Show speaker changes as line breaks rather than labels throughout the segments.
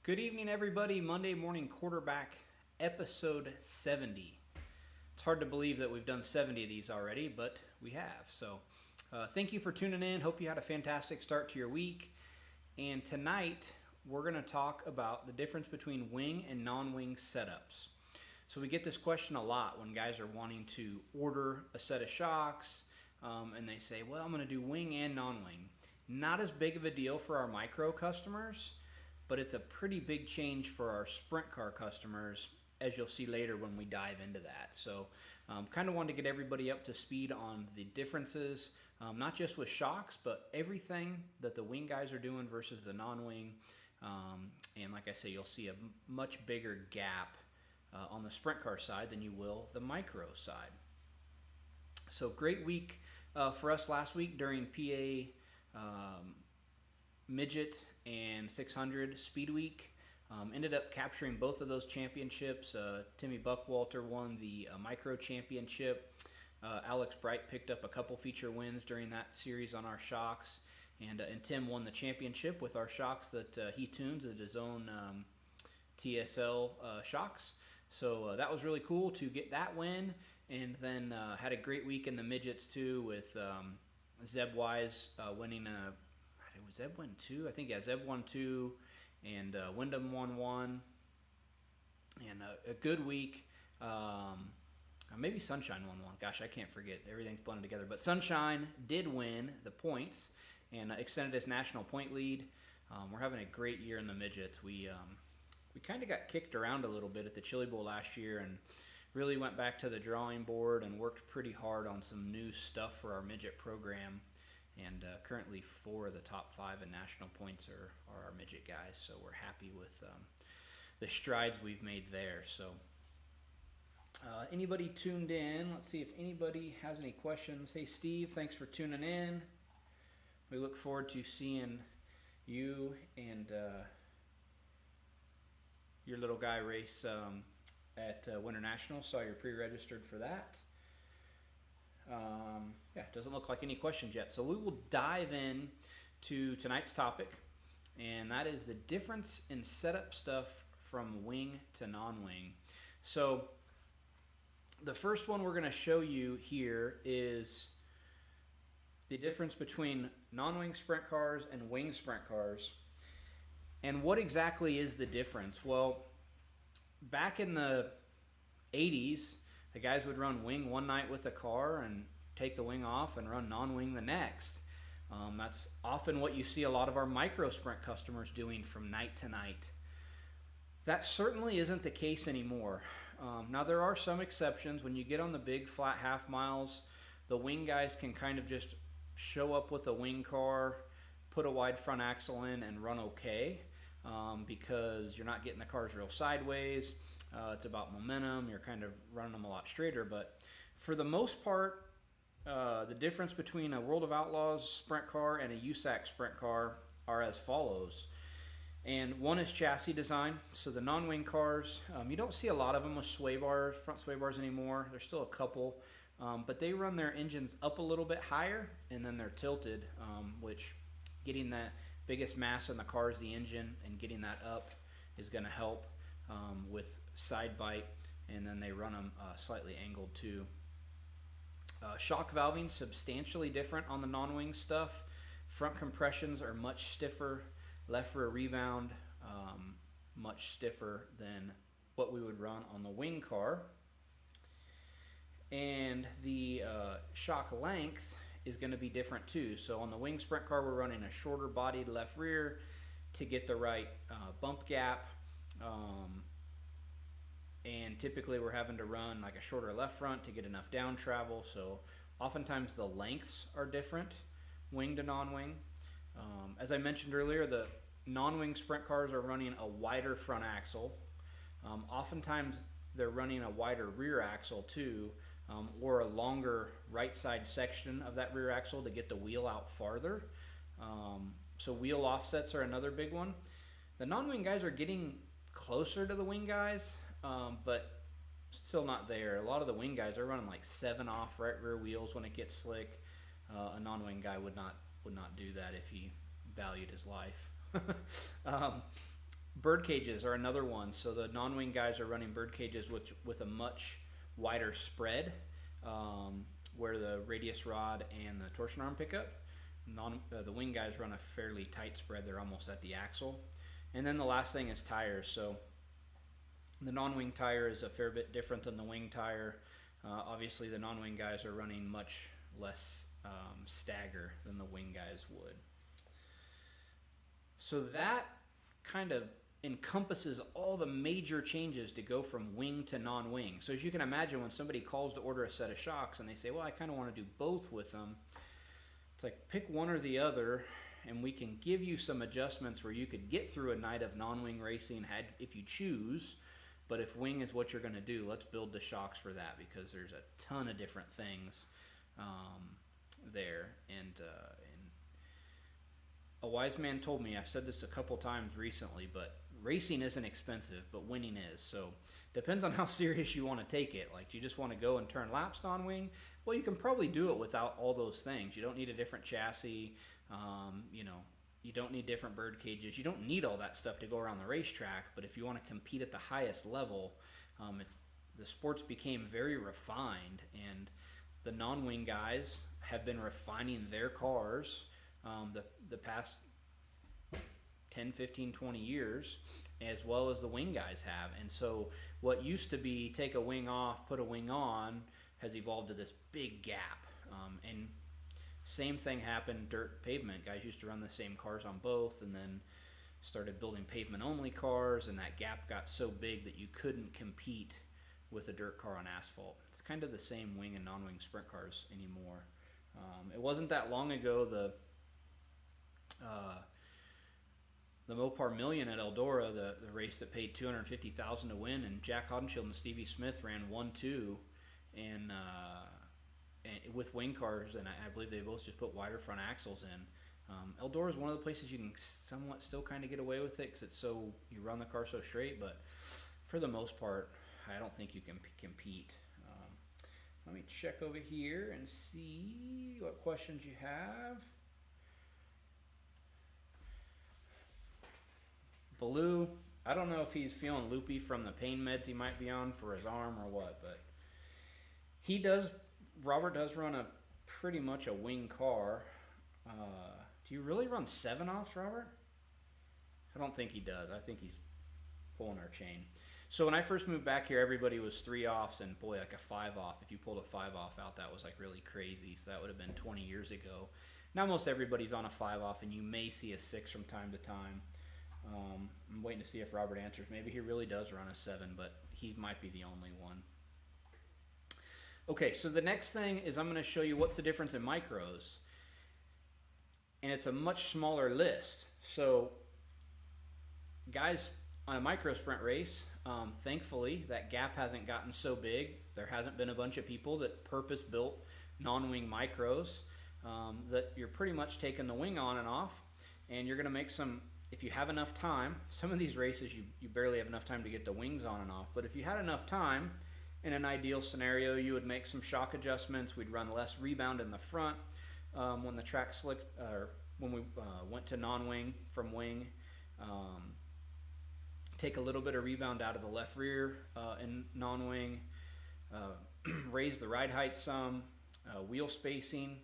Good evening, everybody. Monday Morning Quarterback, episode 70. It's hard to believe that we've done 70 of these already, but we have. So thank you for tuning in. Hope you had a fantastic start to your week. And tonight, we're going to talk about the difference between wing and non-wing setups. So we get this question a lot when guys are wanting to order a set of shocks, and they say, well, I'm going to do wing and non-wing. Not as big of a deal for our micro customers, but it's a pretty big change for our sprint car customers, as you'll see later when we dive into that. So kind of wanted to get everybody up to speed on the differences, not just with shocks, but everything that the wing guys are doing versus the non-wing. And like I say, you'll see a much bigger gap on the sprint car side than you will the micro side. So great week for us last week during PA Midget and 600 Speed Week. Ended up capturing both of those championships. Timmy Buckwalter won the micro championship. Alex Bright picked up a couple feature wins during that series on our shocks. And Tim won the championship with our shocks that he tunes at his own TSL shocks. So that was really cool to get that win. And then had a great week in the midgets too with Zeb Wise winning was Zeb win 2? I think, yeah, Zeb won 2, and Wyndham won 1. And a good week. Maybe Sunshine won 1. Gosh, I can't forget. Everything's blended together. But Sunshine did win the points and extended his national point lead. We're having a great year in the midgets. We kind of got kicked around a little bit at the Chili Bowl last year and really went back to the drawing board and worked pretty hard on some new stuff for our midget program. And currently 4 of the top 5 in national points are our midget guys. So we're happy with the strides we've made there. So anybody tuned in? Let's see if anybody has any questions. Hey, Steve, thanks for tuning in. We look forward to seeing you and your little guy race at Winter National. Saw you're pre-registered for that. Doesn't look like any questions yet. So we will dive in to tonight's topic, and that is the difference in setup stuff from wing to non-wing. So the first one we're going to show you here is the difference between non-wing sprint cars and wing sprint cars. And what exactly is the difference? Well, back in the 80s, the guys would run wing one night with a car and take the wing off and run non-wing the next. That's often what you see a lot of our micro sprint customers doing from night to night. That certainly isn't the case anymore. Now there are some exceptions. When you get on the big flat half miles, the wing guys can kind of just show up with a wing car, put a wide front axle in and run okay, because you're not getting the cars real sideways. It's about momentum. You're kind of running them a lot straighter. But for the most part, the difference between a World of Outlaws sprint car and a USAC sprint car are as follows. And one is chassis design. So the non-wing cars, you don't see a lot of them with sway bars, front sway bars anymore. There's still a couple. But they run their engines up a little bit higher, and then they're tilted, which getting that biggest mass in the car is the engine, and getting that up is going to help with side bite, and then they run them slightly angled too. Shock valving substantially different on the non-wing stuff. Front compressions are much stiffer, left rear rebound much stiffer than what we would run on the wing car. And the shock length is going to be different too. So on the wing sprint car, we're running a shorter bodied left rear to get the right bump gap. And typically we're having to run like a shorter left front to get enough down travel. So oftentimes the lengths are different, wing to non-wing. As I mentioned earlier, the non-wing sprint cars are running a wider front axle. Oftentimes they're running a wider rear axle too, or a longer right side section of that rear axle to get the wheel out farther. So wheel offsets are another big one. The non-wing guys are getting closer to the wing guys, but still not there. A lot of the wing guys are running like 7 off right rear wheels when it gets slick. A non-wing guy would not do that if he valued his life. Bird cages are another one. So the non-wing guys are running bird cages with a much wider spread, where the radius rod and the torsion arm pick up. The wing guys run a fairly tight spread. They're almost at the axle. And then the last thing is tires. So the non-wing tire is a fair bit different than the wing tire. Obviously, the non-wing guys are running much less stagger than the wing guys would. So that kind of encompasses all the major changes to go from wing to non-wing. So as you can imagine, when somebody calls to order a set of shocks and they say, well, I kind of want to do both with them, it's like pick one or the other, and we can give you some adjustments where you could get through a night of non-wing racing if you choose. But if wing is what you're going to do, let's build the shocks for that, because there's a ton of different things there. And a wise man told me, I've said this a couple times recently, but racing isn't expensive, but winning is. So depends on how serious you want to take it. Like, you just want to go and turn laps non-wing? Well, you can probably do it without all those things. You don't need a different chassis. You don't need different bird cages. You don't need all that stuff to go around the racetrack. But if you want to compete at the highest level, the sports became very refined, and the non-wing guys have been refining their cars the past 10, 15, 20 years, as well as the wing guys have. And so what used to be take a wing off, put a wing on, has evolved to this big gap. And same thing happened dirt pavement. Guys used to run the same cars on both, and then started building pavement only cars, and that gap got so big that you couldn't compete with a dirt car on asphalt. It's kind of the same wing and non-wing sprint cars anymore. It wasn't that long ago the Mopar Million at Eldora, the race that paid $250,000 to win, and Jack Hodenshield and Stevie Smith ran 1-2, and with wing cars, and I believe they both just put wider front axles in. Eldora is one of the places you can somewhat still kind of get away with it, because you run the car so straight, but for the most part, I don't think you can compete. Let me check over here and see what questions you have. Baloo, I don't know if he's feeling loopy from the pain meds he might be on for his arm or what, but Robert does run a pretty much a wing car. Do you really run 7-offs, Robert? I don't think he does. I think he's pulling our chain. So when I first moved back here, everybody was 3-offs, and boy, like a 5-off. If you pulled a 5-off out, that was like really crazy. So that would have been 20 years ago. Now most everybody's on a 5-off, and you may see a 6 from time to time. I'm waiting to see if Robert answers. Maybe he really does run a 7, but he might be the only one. Okay, so the next thing is I'm going to show you what's the difference in micros. And it's a much smaller list. So guys, on a micro sprint race, thankfully that gap hasn't gotten so big. There hasn't been a bunch of people that purpose built non-wing micros, that you're pretty much taking the wing on and off, and you're going to make some, if you have enough time. Some of these races you barely have enough time to get the wings on and off, but if you had enough time, in an ideal scenario, you would make some shock adjustments. We'd run less rebound in the front when the track slicked, or when we went to non-wing from wing. Take a little bit of rebound out of the left rear in non-wing. Raise the ride height some. Wheel spacing.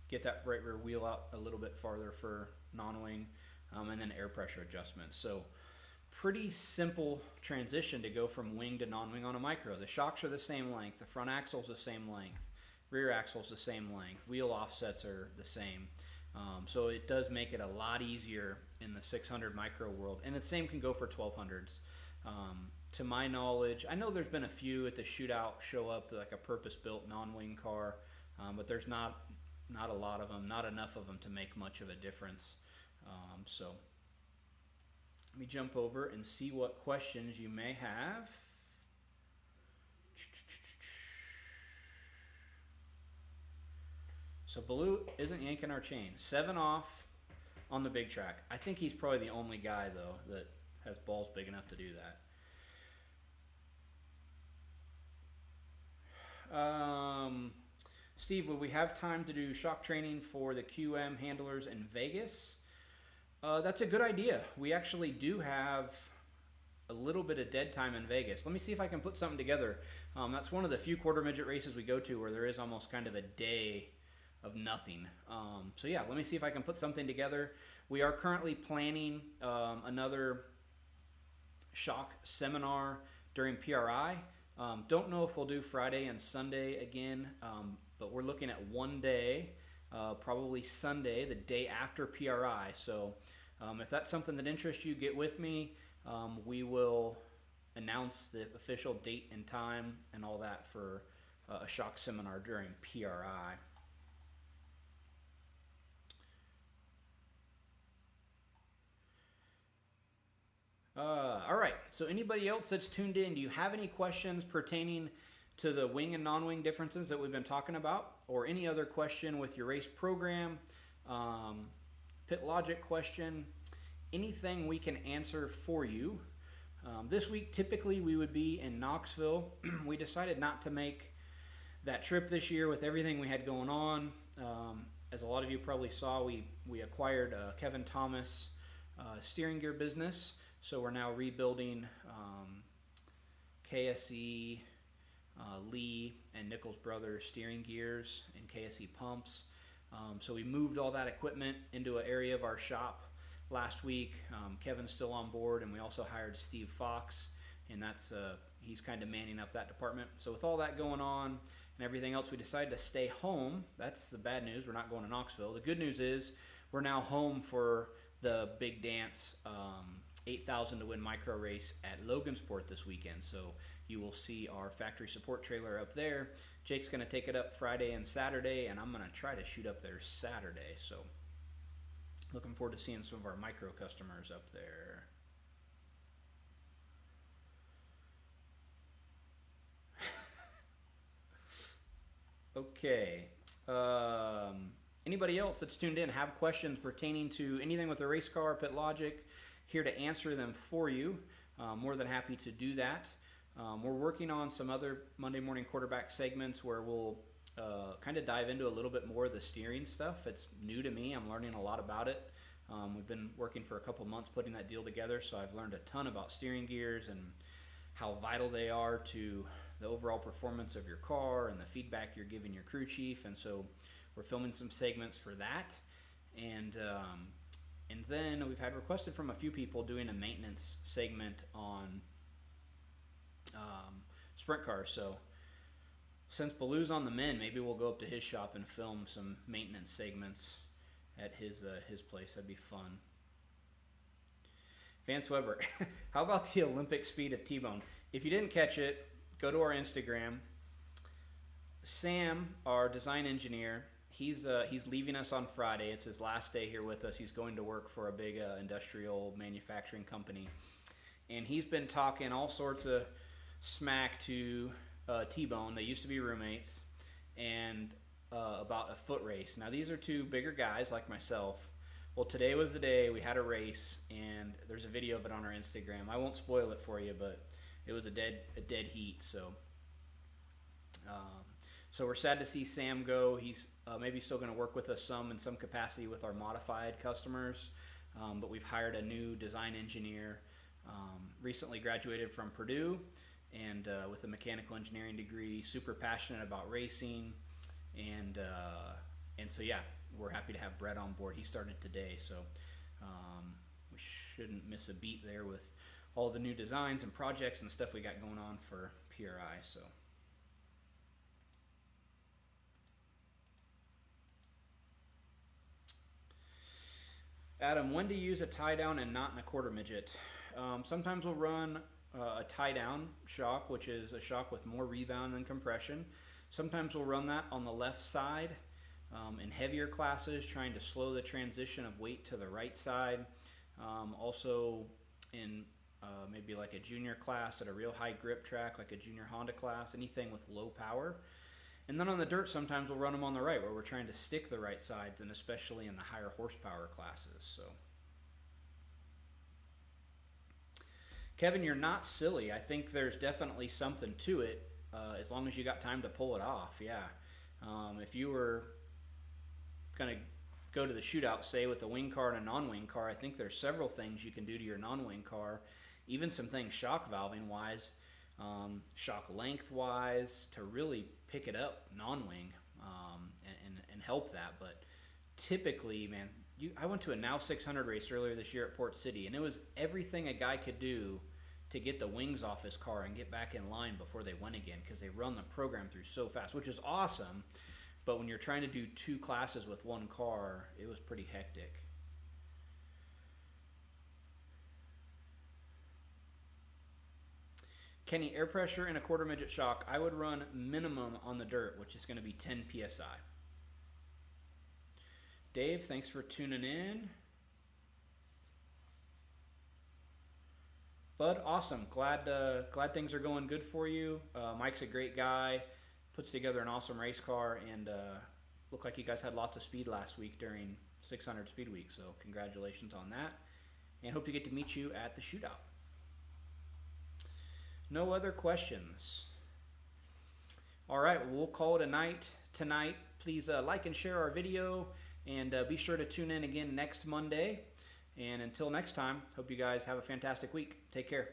Get that right rear wheel out a little bit farther for non-wing. And then air pressure adjustments. So pretty simple transition to go from wing to non-wing on a micro. The shocks are the same length. The front axle's the same length. Rear axle's the same length. Wheel offsets are the same. So it does make it a lot easier in the 600 micro world. And the same can go for 1200s. To my knowledge, I know there's been a few at the shootout show up, like a purpose-built non-wing car, but there's not a lot of them, not enough of them to make much of a difference. So let me jump over and see what questions you may have. So Baloo isn't yanking our chain. 7 off on the big track. I think he's probably the only guy, though, that has balls big enough to do that. Steve, will we have time to do shock training for the QM handlers in Vegas? That's a good idea. We actually do have a little bit of dead time in Vegas. Let me see if I can put something together. That's one of the few quarter midget races we go to where there is almost kind of a day of nothing. So yeah, let me see if I can put something together. We are currently planning another shock seminar during PRI. Don't know if we'll do Friday and Sunday again, but we're looking at one day, probably Sunday, the day after PRI. So if that's something that interests you, get with me. We will announce the official date and time and all that for a shock seminar during PRI. All right, so anybody else that's tuned in, do you have any questions pertaining to the wing and non-wing differences that we've been talking about, or any other question with your race program, pit logic question, anything we can answer for you? This week, typically we would be in Knoxville. We decided not to make that trip this year with everything we had going on. As a lot of you probably saw, we acquired Kevin Thomas steering gear business. So we're now rebuilding KSE, Lee, and Nichols Brothers steering gears and KSE pumps. So we moved all that equipment into an area of our shop last week. Kevin's still on board, and we also hired Steve Fox, and that's he's kind of manning up that department. So with all that going on and everything else, we decided to stay home. That's the bad news. We're not going to Knoxville. The good news is we're now home for the big dance 8,000 to win micro race at Logansport this weekend. So you will see our factory support trailer up there. Jake's going to take it up Friday and Saturday, and I'm going to try to shoot up there Saturday. So looking forward to seeing some of our micro customers up there. Okay. Anybody else that's tuned in have questions pertaining to anything with the race car, pit logic? Here to answer them for you. More than happy to do that. We're working on some other Monday morning quarterback segments where we'll kind of dive into a little bit more of the steering stuff. It's new to me. I'm learning a lot about it. We've been working for a couple months putting that deal together, so I've learned a ton about steering gears and how vital they are to the overall performance of your car and the feedback you're giving your crew chief. And so we're filming some segments for that. And then we've had requested from a few people doing a maintenance segment on sprint cars. So since Baloo's on the mend, maybe we'll go up to his shop and film some maintenance segments at his place. That'd be fun. Vance Weber, how about the Olympic speed of T-Bone? If you didn't catch it, go to our Instagram. Sam, our design engineer, he's leaving us on Friday. It's his last day here with us. He's going to work for a big industrial manufacturing company. And he's been talking all sorts of smack to T-Bone. They used to be roommates. And about a foot race. Now, these are two bigger guys like myself. Well, today was the day we had a race, and there's a video of it on our Instagram. I won't spoil it for you, but it was a dead heat. So we're sad to see Sam go. He's maybe still going to work with us in some capacity with our modified customers, but we've hired a new design engineer, recently graduated from Purdue, and with a mechanical engineering degree, super passionate about racing, and so yeah, we're happy to have Brett on board. He started today, so we shouldn't miss a beat there with all the new designs and projects and stuff we got going on for PRI. So. Adam, when to use a tie down and not in a quarter midget? Sometimes we'll run a tie down shock, which is a shock with more rebound than compression. Sometimes we'll run that on the left side in heavier classes, trying to slow the transition of weight to the right side. Also in maybe like a junior class at a real high grip track, like a junior Honda class, anything with low power. And then on the dirt, sometimes we'll run them on the right, where we're trying to stick the right sides, and especially in the higher horsepower classes. So, Kevin, you're not silly. I think there's definitely something to it, as long as you got time to pull it off. Yeah. If you were gonna go to the shootout, say with a wing car and a non-wing car, I think there's several things you can do to your non-wing car, even some things shock valving wise, shock length wise, to really pick it up non-wing and help that. But typically, man, I went to a Now 600 race earlier this year at Port City, and it was everything a guy could do to get the wings off his car and get back in line before they went again, because they run the program through so fast, which is awesome. But when you're trying to do 2 classes with one car, it was pretty hectic. Kenny, air pressure and a quarter midget shock, I would run minimum on the dirt, which is going to be 10 PSI. Dave, thanks for tuning in. Bud, awesome. Glad things are going good for you. Mike's a great guy. Puts together an awesome race car, and looked like you guys had lots of speed last week during 600 Speed Week, so congratulations on that. And hope to get to meet you at the shootout. No other questions. All right, we'll call it a night tonight. Please like and share our video, and be sure to tune in again next Monday. And until next time, hope you guys have a fantastic week. Take care.